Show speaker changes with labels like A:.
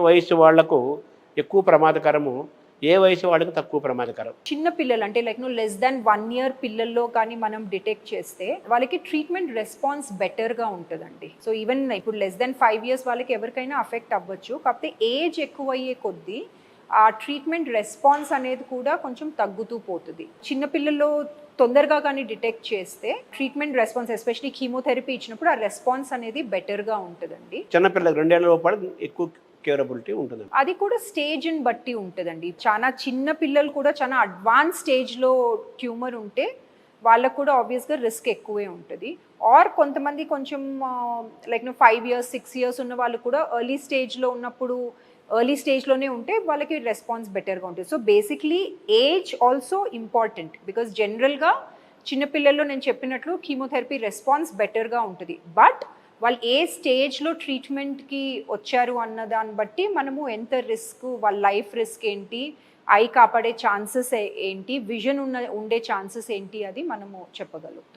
A: వయసు వాళ్లకు ఎక్కువ ప్రమాదకరము, ఏ వయసు వాళ్ళకి తక్కువ ప్రమాదకరం?
B: చిన్న పిల్లలు అంటే లైక్ లెస్ దాన్ 1 year పిల్లల్లో కానీ మనం డిటెక్ట్ చేస్తే వాళ్ళకి ట్రీట్మెంట్ రెస్పాన్స్ బెటర్గా ఉంటుందండి. సో ఈవెన్ ఇప్పుడు లెస్ దాన్ 5 years వాళ్ళకి ఎవరికైనా అఫెక్ట్ అవ్వచ్చు. కాకపోతే ఏజ్ ఎక్కువయ్యే కొద్దీ ఆ ట్రీట్మెంట్ రెస్పాన్స్ అనేది కూడా కొంచెం తగ్గుతూ పోతుంది. చిన్నపిల్లల్లో తొందరగా కానీ డిటెక్ట్ చేస్తే ట్రీట్మెంట్ రెస్పాన్స్ ఎస్పెషలీ కీమోథెరపీ ఇచ్చినప్పుడు ఆ రెస్పాన్స్ అనేది బెటర్గా ఉంటుందండి.
A: చిన్నపిల్లలకు 2 ఏళ్ల లోపల ఎక్కువ క్యూరబిలిటీ ఉంటుంది.
B: అది కూడా స్టేజ్ని బట్టి ఉంటుందండి. చాలా చిన్న పిల్లలు కూడా చాలా అడ్వాన్స్ స్టేజ్లో ట్యూమర్ ఉంటే వాళ్ళకు కూడా ఆబ్వియస్గా రిస్క్ ఎక్కువే ఉంటుంది. ఆర్ కొంతమంది కొంచెం లైక్ 5 years 6 years ఉన్న వాళ్ళు కూడా ఎర్లీ స్టేజ్లోనే ఉంటే వాళ్ళకి రెస్పాన్స్ బెటర్గా ఉంటుంది. So basically age also important because జనరల్గా చిన్నపిల్లల్లో నేను చెప్పినట్లు కీమోథెరపీ రెస్పాన్స్ బెటర్గా ఉంటుంది. బట్ వాళ్ళు ఏ స్టేజ్లో ట్రీట్మెంట్కి వచ్చారు అన్న దాన్ని బట్టి మనము ఎంత రిస్క్, వాళ్ళ లైఫ్ రిస్క్ ఏంటి, ఐ కాపాడే ఛాన్సెస్ ఏంటి, విజన్ ఉండే ఛాన్సెస్ ఏంటి అది మనము చెప్పగలుగుతాం.